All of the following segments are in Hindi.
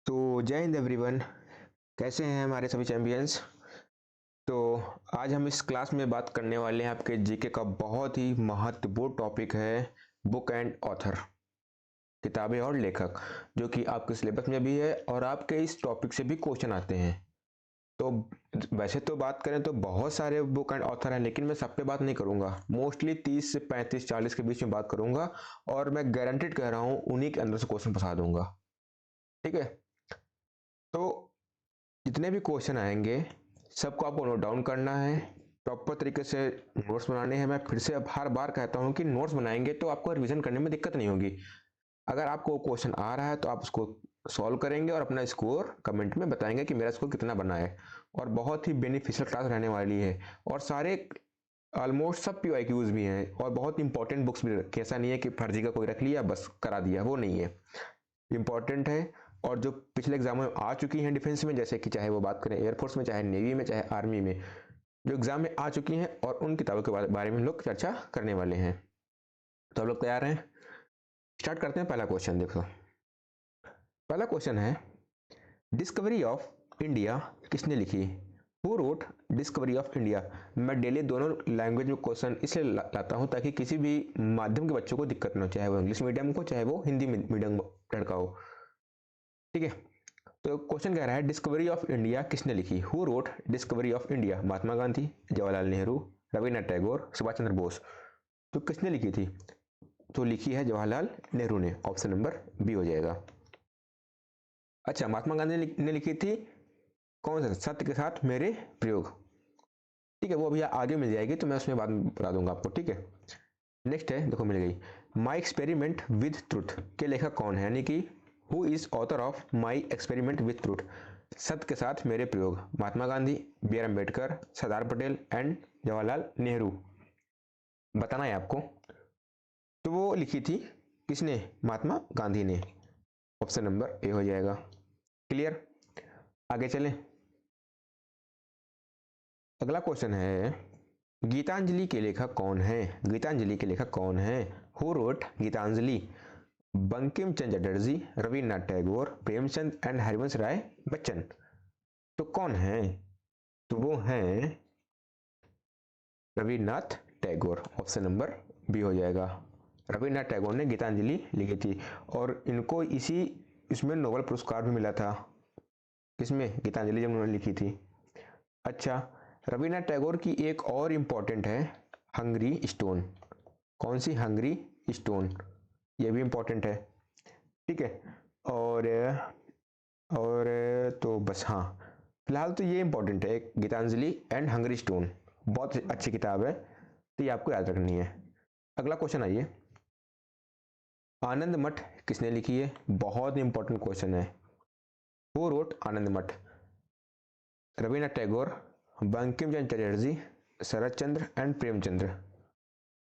तो जय हिंद एवरीवन। कैसे हैं हमारे सभी चैंपियंस। तो आज हम इस क्लास में बात करने वाले हैं आपके जीके का बहुत ही महत्वपूर्ण टॉपिक है बुक एंड ऑथर, किताबें और लेखक, जो कि आपके सिलेबस में भी है और आपके इस टॉपिक से भी क्वेश्चन आते हैं। तो वैसे तो बात करें तो बहुत सारे बुक एंड ऑथर हैं, लेकिन मैं सब पे बात नहीं करूंगा। मोस्टली 30 से 35 40 के बीच में बात करूंगा और मैं गारंटेड कह रहा हूँ उन्हीं के अंदर से क्वेश्चन फंसा दूंगा। ठीक है, तो जितने भी क्वेश्चन आएंगे सबको आपको नोट डाउन करना है, प्रॉपर तरीके से नोट्स बनाने हैं। मैं फिर से अब हर बार कहता हूं कि नोट्स बनाएंगे तो आपको रिवीजन करने में दिक्कत नहीं होगी। अगर आपको क्वेश्चन आ रहा है तो आप उसको सॉल्व करेंगे और अपना स्कोर कमेंट में बताएंगे कि मेरा स्कोर कितना बना है। और बहुत ही बेनिफिशियल क्लास रहने वाली है और सारे ऑलमोस्ट सब PYQs भी हैं और बहुत इंपॉर्टेंट बुक्स भी रखी। ऐसा नहीं है कि फर्जी का कोई रख लिया बस करा दिया, वो नहीं है, इंपॉर्टेंट है। और जो पिछले एग्जाम में आ चुकी हैं डिफेंस में, जैसे कि चाहे वो बात करें एयरफोर्स में, चाहे नेवी में, चाहे आर्मी में, जो एग्जाम में आ चुकी हैं और उन किताबों के बारे में हम लोग चर्चा करने वाले हैं। तो हम लोग तैयार हैं, स्टार्ट करते हैं। पहला क्वेश्चन देखो, पहला क्वेश्चन है डिस्कवरी ऑफ इंडिया किसने लिखी? Who wrote discovery of India? मैं डेली दोनों लैंग्वेज में क्वेश्चन इसलिए लाता हूं ताकि किसी भी माध्यम के बच्चों को दिक्कत न हो, चाहे वो इंग्लिश मीडियम को चाहे वो हिंदी मीडियम लड़का हो। ठीक है, तो क्वेश्चन कह रहा है डिस्कवरी ऑफ इंडिया किसने लिखी? Who wrote discovery of India? Mahatma Gandhi, Jawaharlal Nehru, Rabindranath Tagore, Subhash Chandra Bose. तो किसने लिखी थी? तो लिखी है जवाहरलाल नेहरू ने। ऑप्शन नंबर बी हो जाएगा। अच्छा, महात्मा गांधी ने लिखी थी कौन सा? सत्य के साथ मेरे प्रयोग। ठीक है, वो अभी आगे मिल जाएगी तो मैं उसमें बाद में बता दूंगा आपको। ठीक है, नेक्स्ट है, देखो मिल गई। माई एक्सपेरिमेंट विद ट्रुथ के लेखक कौन है? यानी कि who is author of my experiment with truth? सत्य के साथ मेरे प्रयोग। Mahatma Gandhi, B R Ambedkar, Sardar Patel and Jawaharlal Nehru. बताना है आपको। तो वो लिखी थी किसने? महात्मा गांधी ने। ऑप्शन नंबर ए हो जाएगा। क्लियर, आगे चलें। अगला क्वेश्चन है गीतांजलि के लेखक कौन है? गीतांजलि के लेखक कौन है? Who wrote Gitanjali? Bankim Chandra Chatterjee, Rabindranath Tagore, Premchand and Harivansh Rai Bachchan. तो कौन है? तो वो हैं Rabindranath Tagore. Option number B हो जाएगा। रविन्द्रनाथ टैगोर ने गीतांजलि लिखी थी और इनको इसमें नोबेल पुरस्कार भी मिला था। किसमें? गीतांजलि जब उन्होंने लिखी थी। अच्छा, रविन्द्रनाथ टैगोर की एक और इंपॉर्टेंट है हंगरी स्टोन। कौन सी? हंगरी स्टोन, ये भी इंपॉर्टेंट है। ठीक है, और तो बस, हाँ फिलहाल तो ये इंपॉर्टेंट है, गीतांजलि एंड हंगरी स्टोन। बहुत अच्छी किताब है, तो ये आपको याद रखनी है। अगला क्वेश्चन आइए, आनंद मठ किसने लिखी है? बहुत इंपॉर्टेंट क्वेश्चन है। हु रोट आनंद मठ? रविन्द्रनाथ टैगोर, बंकिम चंद्र चटर्जी, शरद चंद्र एंड प्रेमचंद्र।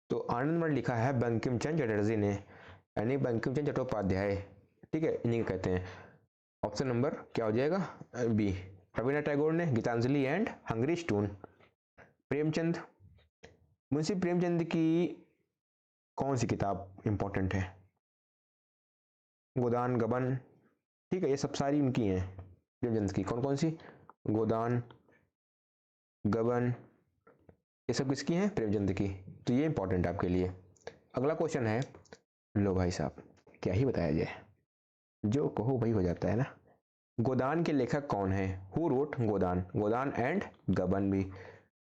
तो आनंद मठ लिखा है बंकिम चंद्र चटर्जी ने, यानी बंकिम चंद्र चट्टोपाध्याय। ठीक है, इन्हीं को कहते हैं। ऑप्शन नंबर क्या हो जाएगा? बी। रविन्द्रनाथ टैगोर ने Gitanjali and hungry stone. Premchand, Munshi Premchand की कौन सी किताब इंपॉर्टेंट है? गोदान, गबन। ठीक है, ये सब सारी उनकी हैं प्रेमचंद की। कौन कौन सी? गोदान, गबन, ये सब किसकी हैं? प्रेमचंद की। तो ये इंपॉर्टेंट है आपके लिए। अगला क्वेश्चन है, लो भाई साहब क्या ही बताया जाए, जो कहो वही हो जाता है ना। गोदान के लेखक कौन है? Who wrote Godan? Godan and Gaban भी।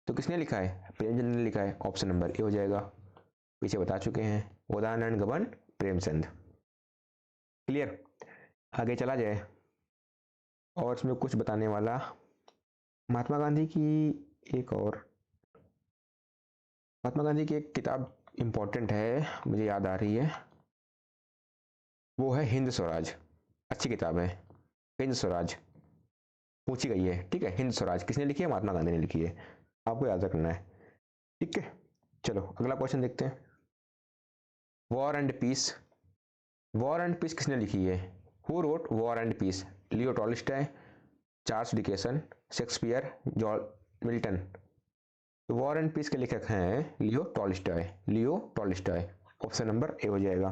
तो किसने लिखा है? प्रेमचंद ने लिखा है। ऑप्शन नंबर ए हो जाएगा। पीछे बता चुके हैं, गोदान एंड गबन प्रेमचंद। क्लियर, आगे चला जाए। और इसमें कुछ बताने वाला, महात्मा गांधी की महात्मा गांधी की एक किताब इंपॉर्टेंट है, मुझे याद आ रही है, वो है हिंद स्वराज। अच्छी किताब है हिंद स्वराज, पूछी गई है। ठीक है, हिंद स्वराज किसने लिखी है? महात्मा गांधी ने लिखी है, आपको याद रखना है। ठीक है, चलो अगला क्वेश्चन देखते हैं। War and peace. War and peace किसने लिखी है? Who wrote war and peace? Leo Tolstoy, Charles Dickenson, Shakespeare, John Milton. तो वॉर एंड पीस के लेखक हैं Leo Tolstoy. Leo Tolstoy. Option number A हो जाएगा।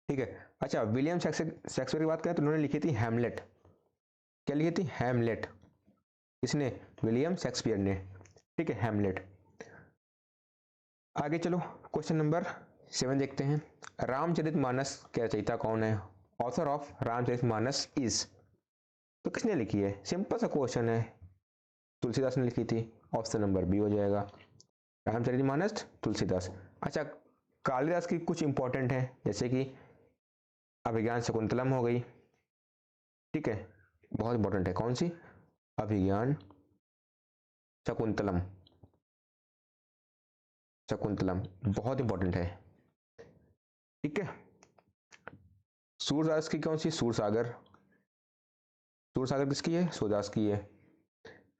ठीक है। अच्छा, विलियम शेक्सपियर की बात करें तो उन्होंने लिखी थी हैमलेट। क्या लिखी थी? हैमलेट। किसने? विलियम शेक्सपियर ने। ठीक है, हैमलेट। आगे चलो, क्वेश्चन नंबर 7 देखते हैं। रामचरितमानस के रचयिता कौन है? Author of Ramcharitmanas is. तो किसने लिखी है? सिंपल सा क्वेश्चन है, तुलसीदास ने लिखी थी। ऑप्शन नंबर बी हो जाएगा, रामचरितमानस तुलसीदास। अच्छा, कालिदास की कुछ इंपॉर्टेंट है, जैसे कि अभिज्ञान शकुंतलम हो गई। ठीक है, बहुत इंपॉर्टेंट है। कौन सी? अभिज्ञान शकुंतलम। शकुंतलम बहुत इंपॉर्टेंट है। ठीक है। सूरदास की कौन सी? सूरसागर। सूरसागर किसकी है? सूरदास की है।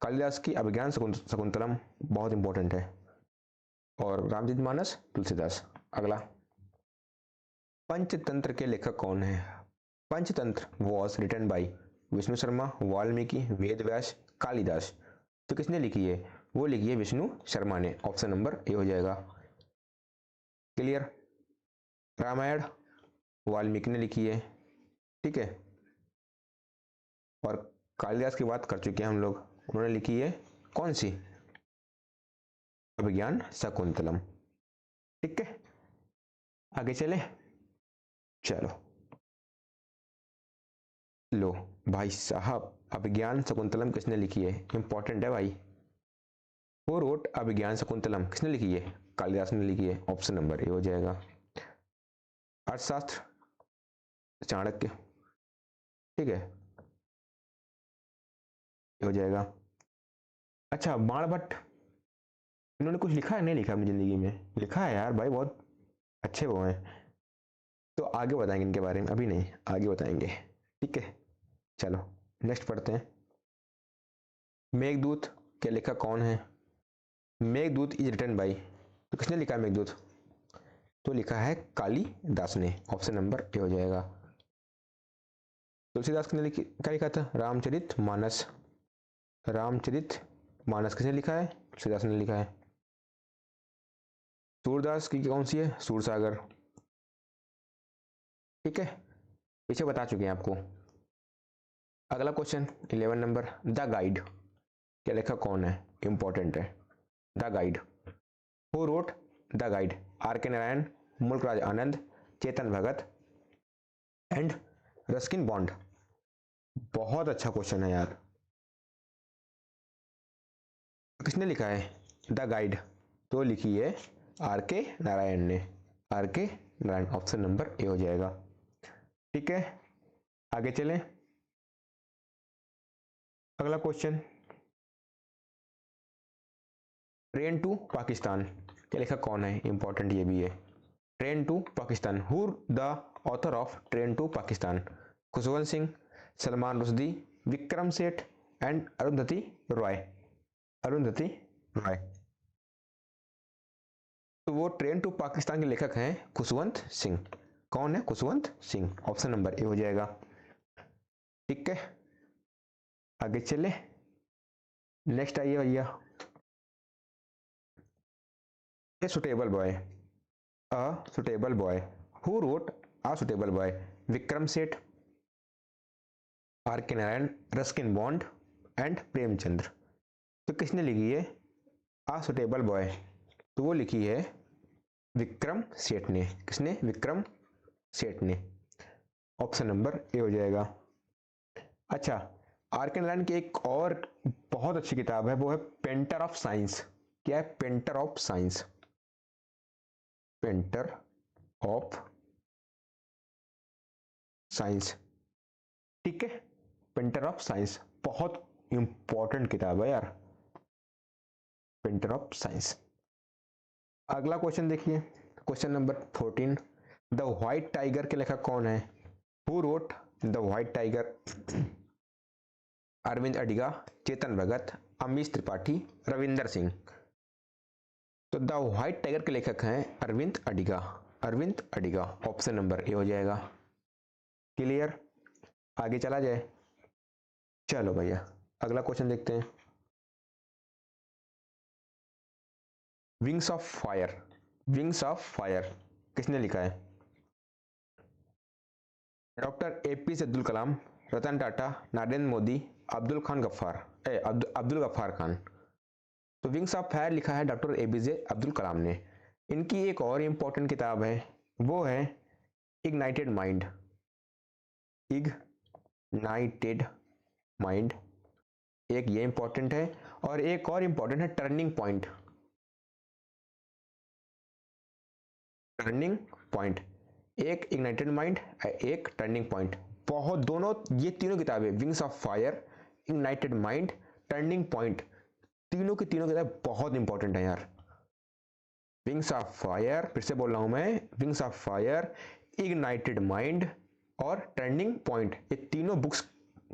कालिदास की अभिज्ञान शकुंतलम बहुत इंपॉर्टेंट है। और रामचरितमानस तुलसीदास। अगला, पंचतंत्र के लेखक कौन है? Panchatantra was written by Vishnu Sharma, Valmiki, Ved Vyas, Kalidas. तो किसने लिखी है? वो लिखी है विष्णु शर्मा ने। ऑप्शन नंबर ए हो जाएगा। क्लियर? रामायण वाल्मीकि ने लिखी है। ठीक है। और कालिदास की बात कर चुके हैं हम लोग, उन्होंने लिखी है कौन सी? अभिज्ञान शकुंतलम। ठीक है, आगे चले। चलो, लो भाई साहब, अभिज्ञान शकुंतलम किसने लिखी है? इंपॉर्टेंट है भाई। वो रोट अभिज्ञान शकुंतलम किसने लिखी है? कालिदास ने लिखी है। ऑप्शन नंबर ए हो जाएगा। अर्थशास्त्र चाणक्य। ठीक है, ये हो जाएगा। अच्छा, बाणभट्ट, इन्होंने कुछ लिखा है? नहीं लिखा अपनी जिंदगी में? लिखा है यार भाई, बहुत अच्छे वो हैं। तो आगे बताएंगे इनके बारे में, अभी नहीं, आगे बताएंगे। ठीक है, चलो नेक्स्ट पढ़ते हैं। मेघदूत के लेखक कौन है? मेघदूत इज रिटन बाय, तो किसने लिखा है मेघदूत? तो लिखा है कालिदास ने। ऑप्शन नंबर ए हो जाएगा। तुलसीदास ने क्या लिखा था? रामचरित मानस। रामचरित मानस किसने लिखा है? तुलसीदास ने लिखा है। सूरदास की कौन सी है? सूरसागर। ठीक है, पीछे बता चुके हैं आपको। अगला क्वेश्चन 11 नंबर, द गाइड के लेखक कौन है? इंपॉर्टेंट है। The guide, who wrote the guide? R K Narayan, Mulk Raj Anand, Chetan Bhagat and Ruskin Bond. बहुत अच्छा क्वेश्चन है यार। किसने लिखा है द गाइड? तो लिखी है आर के नारायण ने। Are K Narayan, option number A हो जाएगा। ठीक है, आगे चलें। अगला क्वेश्चन, ट्रेन टू पाकिस्तान के लेखक कौन है? इंपॉर्टेंट ये भी है। Train to Pakistan, who the author of train to Pakistan? Khushwant Singh, Salman Rushdie, Vikram Seth and Arundhati Roy. Arundhati Roy. तो वो ट्रेन टू पाकिस्तान के लेखक हैं खुशवंत सिंह। कौन है? Khushwant Singh. Option number A हो जाएगा। ठीक है, आगे चले। नेक्स्ट आइए भैया, a suitable boy. A suitable boy, who wrote a suitable boy? Vikram Seth, are K Narayan, Ruskin Bond and Premchandra. तो किसने लिखी है अ सुटेबल बॉय? तो वो लिखी है विक्रम सेठ ने। किसने? विक्रम सेठ ने। ऑप्शन नंबर ए हो जाएगा। अच्छा, आर के नारायण की एक और बहुत अच्छी किताब है, वो है पेंटर ऑफ साइंस। क्या है? Painter of science. Painter of science. ठीक है, पेंटर ऑफ साइंस बहुत इंपॉर्टेंट किताब है यार, पेंटर ऑफ साइंस। अगला क्वेश्चन देखिए, question number 14, the white tiger के लेखक कौन है? Who wrote the white tiger? Aravind Adiga, Chetan Bhagat, Amish Tripathi, Ravinder Singh. तो द व्हाइट टाइगर के लेखक हैं Aravind Adiga. Aravind Adiga, option number A हो जाएगा। क्लियर? आगे चला जाए। चलो भैया, अगला क्वेश्चन देखते हैं। Wings of fire. Wings of fire किसने लिखा है? Doctor APJ Abdul Kalam, Ratan Tata, Narendra Modi, Abdul Gaffar Khan. तो विंग्स ऑफ फायर लिखा है डॉक्टर एपीजे अब्दुल कलाम ने। इनकी एक और इम्पोर्टेंट किताब है, वो है इग्नाइटेड माइंड। इग्नाइटेड माइंड, एक ये इंपॉर्टेंट है, और एक और इंपॉर्टेंट है टर्निंग पॉइंट। टर्निंग पॉइंट, एक इग्नाइटेड माइंड, एक टर्निंग पॉइंट। बहुत दोनों, ये तीनों किताबें, wings of fire, ignited mind, turning point, तीनों की तीनों किताबें बहुत इंपॉर्टेंट है यार। विंग्स ऑफ फायर, फिर से बोल रहा हूं मैं, wings of fire, ignited mind और टर्निंग पॉइंट, ये तीनों बुक्स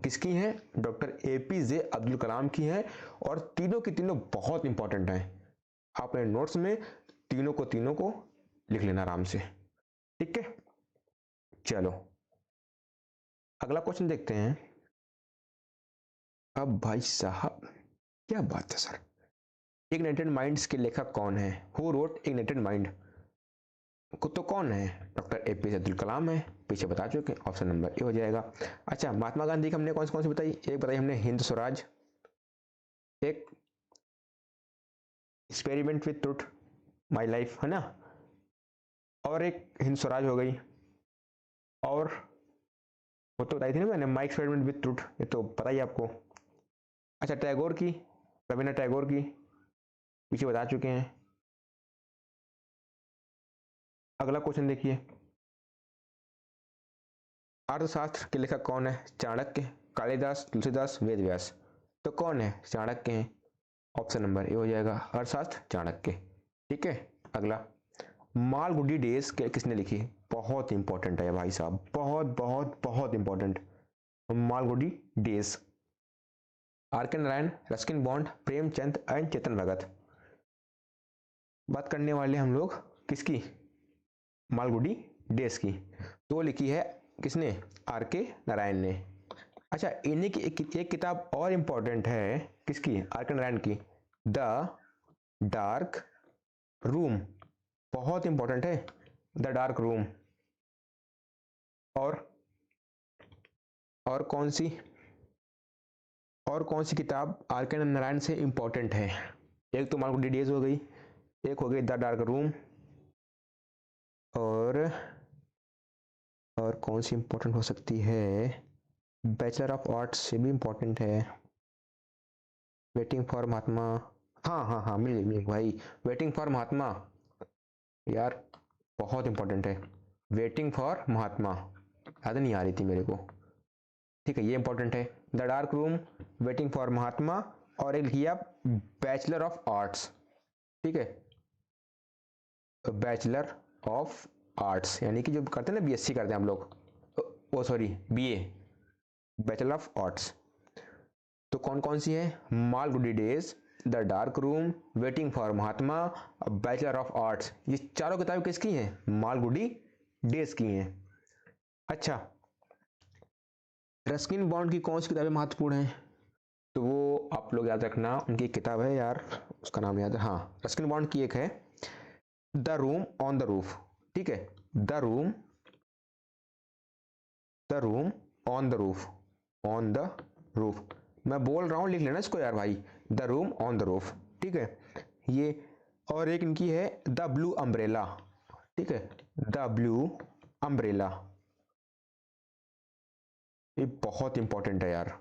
किसकी हैं? डॉक्टर एपीजे अब्दुल कलाम की हैं, और तीनों की तीनों बहुत इंपॉर्टेंट हैं। आपने नोट्स में तीनों को लिख लेना आराम से, ठीक है। चलो अगला क्वेश्चन देखते हैं। अब भाई साहब क्या बात है सर, इग्नाइटेड माइंड्स के लेखक कौन है? Who road ignited mind? तो कौन है? डॉक्टर एपीजे अब्दुल कलाम है, पीछे बता चुके, ऑप्शन नंबर ए हो जाएगा। अच्छा, महात्मा गांधी की हमने कौन सी बताई? एक बताई हमने हिंद स्वराज, एक experiment with truth, my life, है ना, और एक हिंद स्वराज हो गई, और वो तो बताई थी ना मैंने, माय एक्सपेरिमेंट विथ ट्रुथ, ये तो पता ही आपको। अच्छा, टैगोर की, रविन्द्रनाथ टैगोर की, पीछे बता चुके हैं। अगला क्वेश्चन देखिए, अर्थशास्त्र के लेखक कौन है? चाणक्य, कालिदास, तुलसीदास, वेदव्यास। तो कौन है? चाणक्य हैं, ऑप्शन नंबर ए हो जाएगा, अर्थशास्त्र चाणक्य, ठीक है। अगला, मालगुडी डेज के किसने लिखी? बहुत इंपॉर्टेंट है भाई साहब, बहुत बहुत बहुत important. Malgudi days, R K Narayan, Ruskin Bond, Premchand and Chetan Bhagat. बात करने वाले हम लोग किसकी? मालगुडी डेज की। तो लिखी है किसने? आर के नारायण ने। अच्छा, इन्हीं की एक किताब और इंपॉर्टेंट है, किसकी? आर के नारायण की, द डार्क रूम, बहुत इंपॉर्टेंट है, द डार्क रूम। और और कौन सी किताब आर के नारायण से इंपॉर्टेंट है? एक तो मालगुडी डेज हो गई, एक हो गई द डार्क रूम, और कौन सी इंपॉर्टेंट हो सकती है? बैचलर ऑफ आर्ट्स से भी इंपॉर्टेंट है, वेटिंग फॉर महात्मा, हाँ हाँ हाँ, मिल गई भाई, वेटिंग फॉर महात्मा, यार बहुत इंपॉर्टेंट है, वेटिंग फॉर महात्मा, याद नहीं आ रही थी मेरे को, ठीक है, ये इंपॉर्टेंट है, the dark room, waiting for Mahatma, और एक लिखिए आप बैचलर ऑफ आर्ट्स, ठीक है, बैचलर ऑफ आर्ट्स, यानी कि जो करते हैं ना, बीएससी करते हैं हम लोग, oh sorry BA, bachelor of arts. तो कौन कौन सी है? Malgudi days, the dark room, waiting for Mahatma, bachelor of arts, ये चारों किताबें किसकी हैं? मालगुडी डेज की हैं। अच्छा, रस्किन बॉन्ड की कौन सी किताबें महत्वपूर्ण हैं? तो वो आप लोग याद रखना, उनकी किताब है यार, उसका नाम याद है, हाँ, रस्किन बॉन्ड की एक है the room on the roof, ठीक है, the room on the roof, on the roof, मैं बोल रहा हूं, लिख लेना इसको यार भाई, the room on the roof, ठीक है ये। और एक इनकी है द ब्लू अम्ब्रेला, ठीक है, द ब्लू अम्ब्रेला, ये बहुत इंपॉर्टेंट है यार।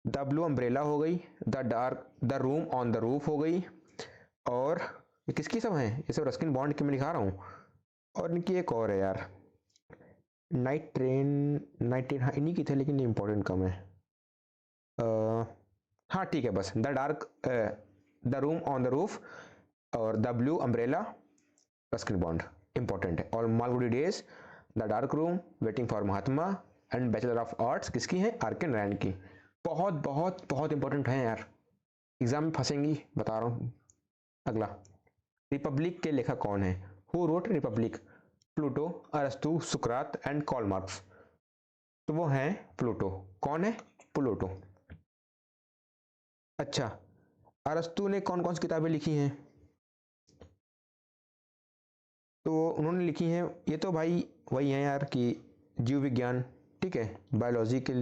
द ब्लू अम्ब्रेला हो गई, the room on the roof हो गई, और ये किसकी सब हैं? ये सब रस्किन बॉन्ड की मैं लिखा रहा हूँ, और इनकी एक और है यार, नाइट ट्रेन, हाँ इन्हीं की थे, लेकिन ये इंपॉर्टेंट कम है। हाँ ठीक है, बस the room on the roof और the blue umbrella, Ruskin Bond important है, और Malgudi days, the dark room, waiting for Mahatma and bachelor of arts किसकी है? आर के नारायण की। बहुत बहुत बहुत इंपॉर्टेंट है यार, एग्जाम में फंसेंगी, बता रहा हूँ। अगला, रिपब्लिक के लेखक कौन है? Who road Republic? प्लूटो, अरस्तु, सुकरात एंड कार्ल मार्क्स। तो वो है प्लूटो। कौन है? प्लूटो। अच्छा, अरस्तु ने कौन कौन सी किताबें लिखी हैं? तो उन्होंने लिखी हैं, ये तो भाई वही है यार कि जीव विज्ञान, ठीक है, बायोलॉजी के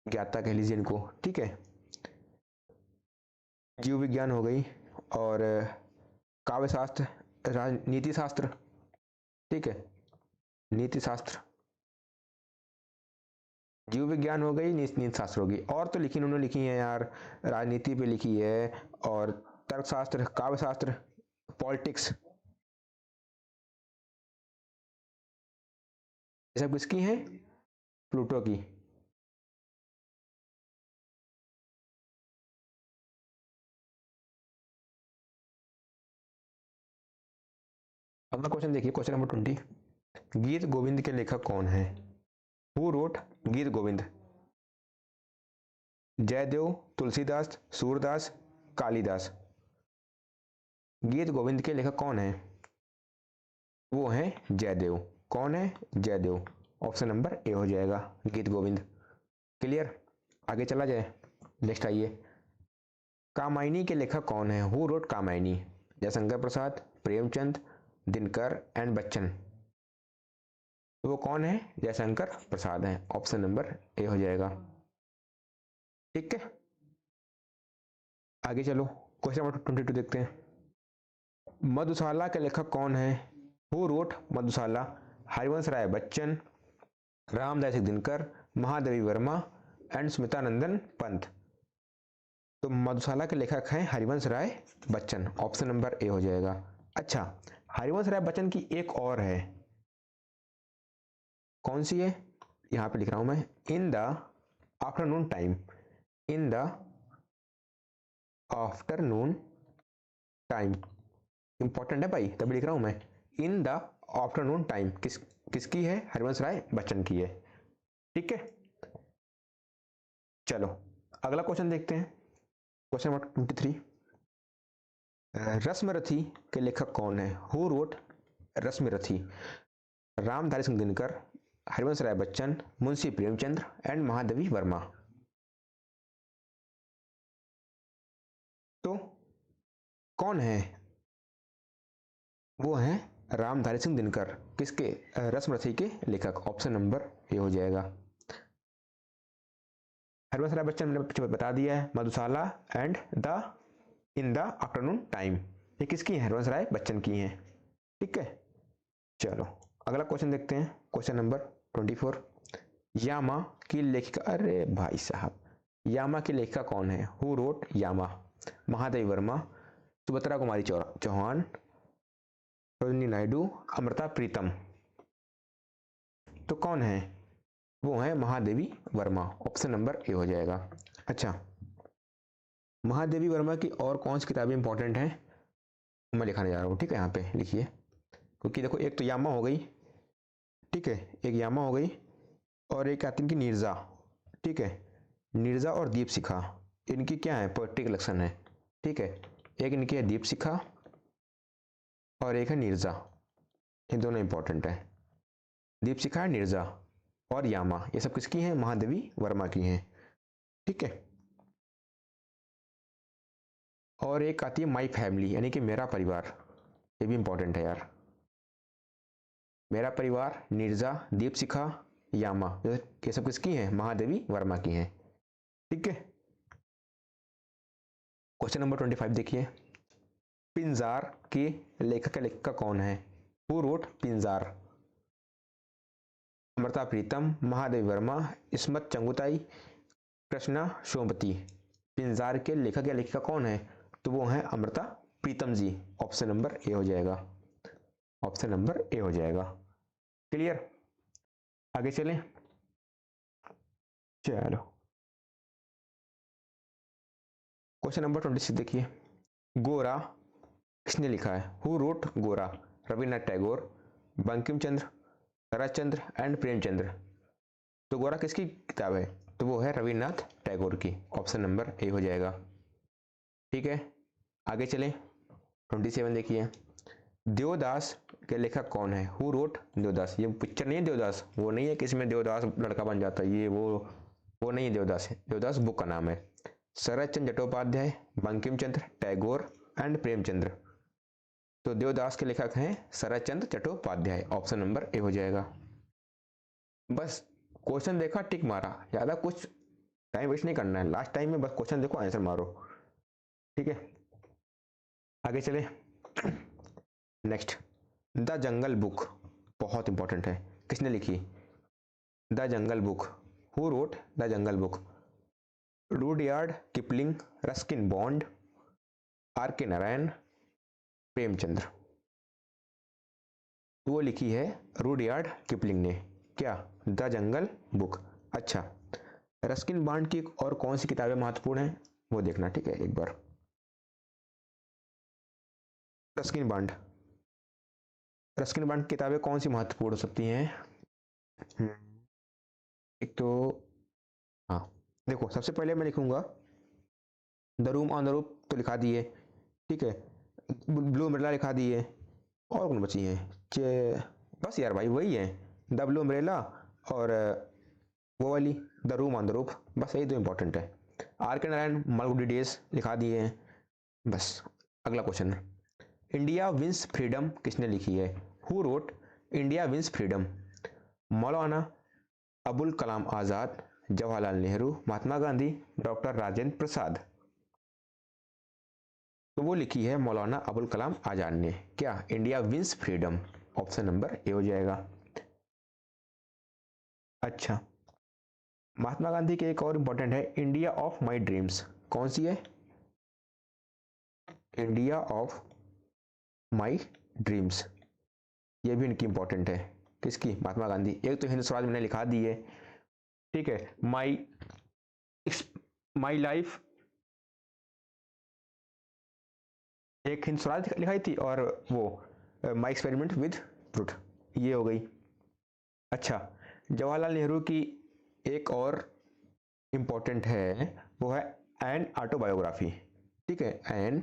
ज्ञाता कह लीजिए इनको, ठीक है, जीव विज्ञान हो गई, और काव्य शास्त्र, राजनीति शास्त्र, ठीक है, नीति शास्त्र, जीव विज्ञान हो गई, नीति शास्त्र होगी, और तो लिखी उन्होंने लिखी है यार, राजनीति पे लिखी है, और तर्कशास्त्र, काव्य शास्त्र, पॉलिटिक्स, ये सब किसकी है? प्लूटो की। अगला क्वेश्चन देखिए, क्वेश्चन नंबर 20, गीत गोविंद के लेखक कौन है? हु रोट गीत गोविंद? जयदेव, तुलसीदास, सूरदास, कालिदास। गीत गोविंद के लेखक कौन है? वो है जयदेव। कौन है? जयदेव। ऑप्शन नंबर ए हो जाएगा, गीत गोविंद। क्लियर? आगे चला जाए, नेक्स्ट आइए, कामायनी के लेखक कौन है? Who road Kamayani? Jaishankar Prasad, Premchand, Dinkar and Bachchan. वो कौन है? जयशंकर प्रसाद है। ऑप्शन नंबर ए हो जाएगा। ठीक है, आगे चलो, क्वेश्चन नंबर 22 देखते हैं। मधुशाला के लेखक कौन है? Who wrote Madhushala? Harivansh Rai Bachchan, Ramdas Dinkar, Mahadevi Verma and Sumitranandan Pant. तो मधुशाला के लेखक हैं Harivansh Rai Bachchan. Option number A हो जाएगा। अच्छा, हरिवंश राय बच्चन की एक और है, कौन सी है? यहां पे लिख रहा हूं मैं, इन the afternoon time. In the afternoon time, important है भाई, तभी लिख रहा हूं मैं, इन द आफ्टरनून टाइम। किसकी है? हरिवंश राय बच्चन की है। ठीक है, चलो अगला क्वेश्चन देखते हैं, क्वेश्चन नंबर 23। रश्मरथी के लेखक कौन है? Who wrote Rashmirathi? Ramdhari Singh Dinkar, Harivansh Rai Bachchan, Munshi Premchandra and Mahadevi Verma. तो कौन है? वो है रामधारी सिंह दिनकर। किसके? रश्मरथी के लेखक। ऑप्शन नंबर ए हो जाएगा। हरिवंश राय बच्चन मैंने बता दिया है, Madhushala and the in the afternoon time, ये किसकी है? हरिवंश राय बच्चन की है। ठीक है, चलो अगला क्वेश्चन देखते हैं, क्वेश्चन नंबर 24। यामा की लेखिका, अरे भाई साहब, यामा की लेखिका कौन है? हु रोट यामा? महादेवी वर्मा, सुभद्रा कुमारी चौहान, सरोजिनी नायडू, अमृता प्रीतम। तो कौन है? वो है Mahadevi Verma. Option number A हो जाएगा। अच्छा, महादेवी वर्मा की और कौन सी किताबें इंपॉर्टेंट हैं मैं लिखाने जा रहा हूँ। ठीक है, यहाँ पे लिखिए, क्योंकि देखो एक तो यामा हो गई, ठीक है, एक यामा हो गई, और एक आती इनकी नीरजा। ठीक है, नीरजा और दीप शिखा, इनकी क्या है? पोएट्री कलेक्शन है। ठीक है, एक इनकी है दीप शिखा और एक है नीरजा, ये दोनों इंपॉर्टेंट है। दीप शिखा, नीरजा और यामा, ये सब किसकी हैं? महादेवी वर्मा की हैं। ठीक है, और एक आती है माई फैमिली, यानी कि मेरा परिवार, ये भी इंपॉर्टेंट है यार। मेरा परिवार, नीरजा, दीप शिखा, यामा, ये सब किसकी हैं? महादेवी वर्मा की हैं। ठीक है, क्वेश्चन नंबर 25 देखिए, पिंजार के लेखक कौन है? Who wrote Pinjar? अमृता प्रीतम, महादेवी वर्मा, इस्मत चंगुताई, कृष्णा सोमवती। पिंजार के लेखक या लेखिका कौन है? तो वो है Amrita Pritam ji. Option number A हो जाएगा। ऑप्शन नंबर ए हो जाएगा। क्लियर? आगे चलें, चलो क्वेश्चन नंबर 26 देखिए, गोरा किसने लिखा है? हु रोट गोरा? रविन्द्रनाथ टैगोर, बंकिम चंद्र, शरतचंद्र एंड प्रेमचंद्र। तो गोरा किसकी किताब है? तो वो है रविन्द्रनाथ टैगोर की। ऑप्शन नंबर ए हो जाएगा। ठीक है, आगे चलें, 27 देखिए, देवदास के लेखक कौन है? Who road Devdas? ये पिक्चर नहीं है देवदास, वो नहीं है कि इसमें देवदास लड़का बन जाता है, ये वो नहीं है देवदास, है देवदास बुक का नाम है। शरत चंद्र चट्टोपाध्याय, बंकिम चंद्र, टैगोर एंड प्रेमचंद्र। तो देवदास के लेखक हैं शरद Chandra Chattopadhyay. Option number A हो जाएगा। बस क्वेश्चन देखा, टिक मारा, ज़्यादा कुछ टाइम वेस्ट नहीं करना है। लास्ट टाइम में बस क्वेश्चन देखो, आंसर मारो। ठीक है, आगे चले। नेक्स्ट, द जंगल बुक बहुत इंपॉर्टेंट है। किसने लिखी the jungle book? Who wrote the jungle book? Rudyard Kipling, Ruskin Bond, R K Narayan, Premchandra. वो लिखी है रुडयार्ड किपलिंग ने। क्या? The jungle book. अच्छा, रस्किन बॉन्ड की और कौन सी किताबें महत्वपूर्ण हैं वो देखना। ठीक है, एक बार रस्किन बॉन्ड किताबें कौन सी महत्वपूर्ण हो सकती हैं? एक तो, हाँ देखो, सबसे पहले मैं लिखूंगा the room on the roof, तो लिखा दिए। ठीक है, ब्लू अम्ब्रेला लिखा दिए। और कौन बची हैं? बस यार भाई वही है, द ब्लू अम्ब्रेला और वो वाली the room on the roof. बस यही तो इंपॉर्टेंट है। Are K Narayan Malgudi days लिखा दिए हैं। बस अगला क्वेश्चन, इंडिया विंस फ्रीडम किसने लिखी है? Who wrote India wins freedom? Maulana Abul Kalam Azad, Jawaharlal Nehru, Mahatma Gandhi, doctor Rajendra Prasad. तो वो लिखी है मौलाना अबुल कलाम आज़ाद ने। क्या? India wins freedom. Option number A हो जाएगा। अच्छा, महात्मा गांधी के एक और इंपॉर्टेंट है, इंडिया ऑफ माई ड्रीम्स। कौन सी है? इंडिया ऑफ माई ड्रीम्स, ये भी इनकी इंपॉर्टेंट है। किसकी? महात्मा गांधी। एक तो हिंद स्वराज मैंने लिखा दी है। ठीक है, माई लाइफ, एक हिंद स्वराज लिखाई थी, और वो माई एक्सपेरिमेंट विद ट्रुथ, ये हो गई। अच्छा, जवाहरलाल नेहरू की एक और इंपॉर्टेंट है, वो है एन ऑटोबायोग्राफी। ठीक है, एन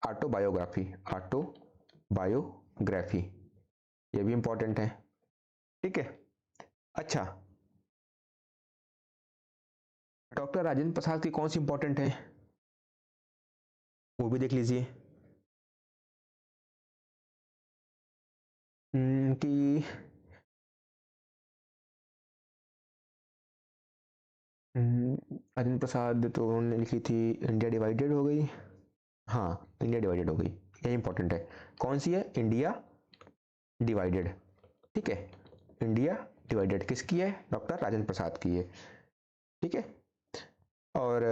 ऑटोबायोग्राफी, ये भी इंपॉर्टेंट है। ठीक है, अच्छा, डॉक्टर राजेंद्र प्रसाद की कौन सी इंपॉर्टेंट है वो भी देख लीजिए। कि राजेंद्र प्रसाद तो उन्होंने लिखी थी इंडिया डिवाइडेड हो गई। हाँ, इंडिया डिवाइडेड हो गई, ये इंपॉर्टेंट है। कौन सी है? India divided. ठीक है, इंडिया डिवाइडेड किसकी है? डॉक्टर राजेंद्र प्रसाद की है। ठीक है, और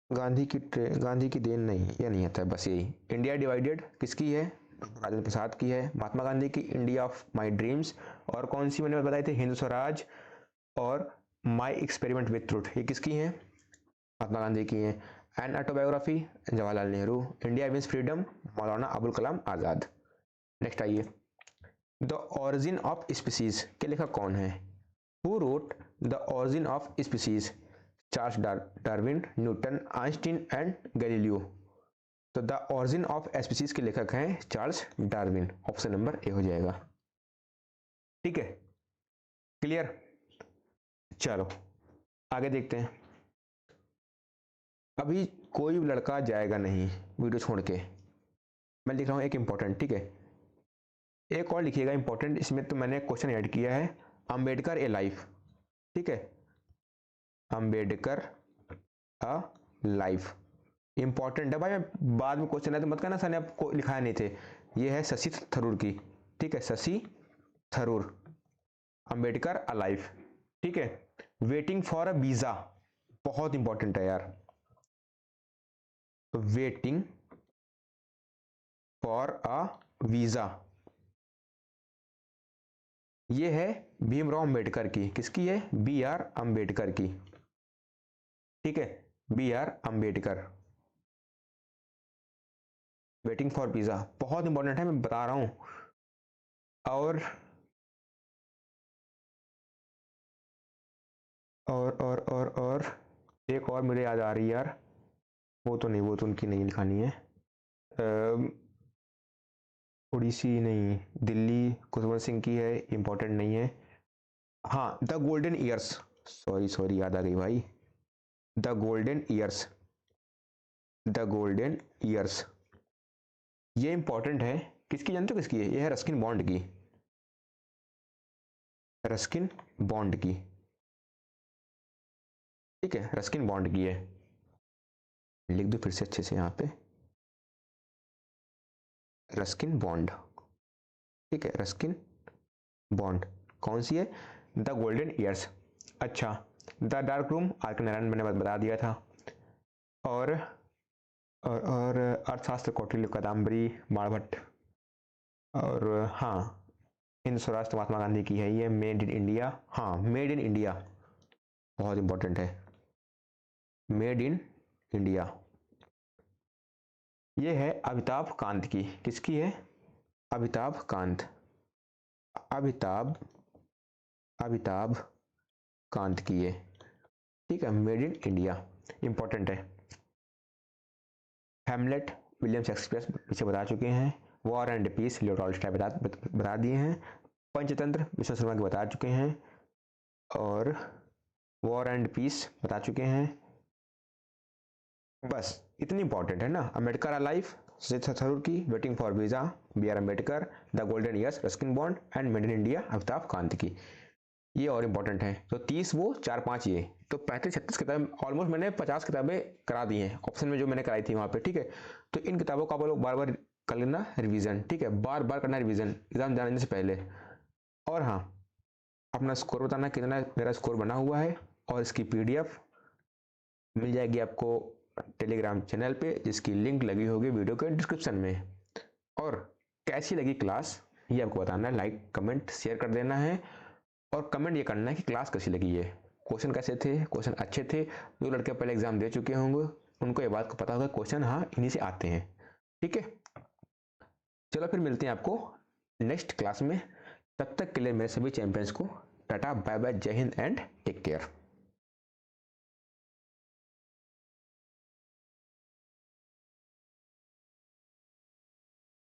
गांधी की देन नहीं, ये नहीं आता है। बस यही, इंडिया डिवाइडेड किसकी है? राजेंद्र प्रसाद की है। महात्मा गांधी की इंडिया ऑफ माई ड्रीम्स, और कौन सी मैंने बताई थी? हिंद स्वराज और माई एक्सपेरिमेंट विथ ट्रुथ, ये किसकी हैं? महात्मा गांधी की हैं। An autobiography, Jawaharlal Nehru. India wins freedom, Maulana Abul Kalam Azad. Next आइए, द ऑरिजिन ऑफ स्पीसीज के लेखक कौन है? Who wrote the origin of species? Charles Darwin, Newton, Einstein and Galileo. तो द ऑरिजिन ऑफ स्पीसीज के लेखक हैं Charles Darwin. Option number A हो जाएगा। ठीक है, क्लियर? चलो आगे देखते हैं। अभी कोई लड़का जाएगा नहीं वीडियो छोड़ के, मैं लिख रहा हूँ एक इंपॉर्टेंट। ठीक है, एक और लिखिएगा इंपॉर्टेंट, इसमें तो मैंने क्वेश्चन ऐड किया है, अंबेडकर ए लाइफ। ठीक है, अंबेडकर अ लाइफ इंपॉर्टेंट है भाई। मैं बाद में क्वेश्चन है तो मत कहना सर ने आपको लिखाया नहीं थे। ये है शशि थरूर की। ठीक है, शशि थरूर, अंबेडकर अ लाइफ। ठीक है, वेटिंग फॉर अ वीजा बहुत इंपॉर्टेंट है यार। वेटिंग फॉर अ वीजा, ये है भीमराव अंबेडकर की। किसकी है? बी आर अंबेडकर की। ठीक है, B R Ambedkar. Waiting for visa बहुत इंपॉर्टेंट है, मैं बता रहा हूं। और एक और मुझे याद आ रही है यार, वो तो उनकी नहीं लिखानी है। उड़ीसी नहीं, दिल्ली खुशवंत सिंह की है, इंपॉर्टेंट नहीं है। हाँ, द गोल्डन ईयर्स, सॉरी याद आ गई भाई, the golden years. The golden years. ये इंपॉर्टेंट है, किसकी जानते हो किसकी है? ये है रस्किन बॉन्ड की, रस्किन बॉन्ड की, ठीक है, रस्किन बॉन्ड की है। लिख दो फिर से अच्छे से यहाँ पे, रस्किन बॉन्ड, ठीक है, रस्किन बॉन्ड कौन सी है? The golden years. अच्छा, the dark room R Narayan मैंने बता दिया था, और अर्थशास्त्र कौटिल्य कादम्बरी बाणभट्ट, और हाँ हिंद स्वराज महात्मा गांधी की है ये, मेड इन इंडिया, हाँ मेड इन इंडिया बहुत इंपॉर्टेंट है, मेड इन इंडिया। ये है अमिताभ कांत की, किसकी है? अमिताभ कांत, अमिताभ कांत की है, ठीक है, मेड इन इंडिया इंपॉर्टेंट है। हैमलेट विलियम शेक्सपियर पीछे बता चुके हैं, war and peace Leo Tolstoy बता दिए हैं, पंचतंत्र विष्णु शर्मा के बता चुके हैं, और वॉर एंड पीस बता चुके हैं। बस इतनी इंपॉर्टेंट है ना। अम्बेडकर अलाइव थरूर की, waiting for visa B R Ambedkar, the golden years Ruskin Bond, and made in India Amitabh Kant की, ये और इंपॉर्टेंट है। तो 30 वो 4-5 ये, तो 35-36 किताबें, ऑलमोस्ट मैंने 50 किताबें करा दी हैं ऑप्शन में जो मैंने कराई थी वहाँ पे, ठीक है। तो इन किताबों का आप लोग बार बार कर लेना रिवीजन, ठीक है, बार बार करना रिवीजन एग्जाम जाने से पहले। और हाँ, अपना स्कोर बताना कितना मेरा स्कोर बना हुआ है, और इसकी PDF मिल जाएगी आपको टेलीग्राम चैनल पे, जिसकी लिंक लगी होगी वीडियो के डिस्क्रिप्शन में। और कैसी लगी क्लास ये आपको बताना है, लाइक कमेंट शेयर कर देना है, और कमेंट ये करना है कि क्लास कैसी लगी है, क्वेश्चन कैसे थे, क्वेश्चन अच्छे थे। जो लड़के पहले एग्जाम दे चुके होंगे उनको ये बात को पता होगा क्वेश्चन हाँ इन्हीं से आते हैं, ठीक है। चलो फिर मिलते हैं आपको नेक्स्ट क्लास में, तब तक के लिए मेरे सभी चैंपियंस को टाटा बाय बाय, जय हिंद एंड टेक केयर।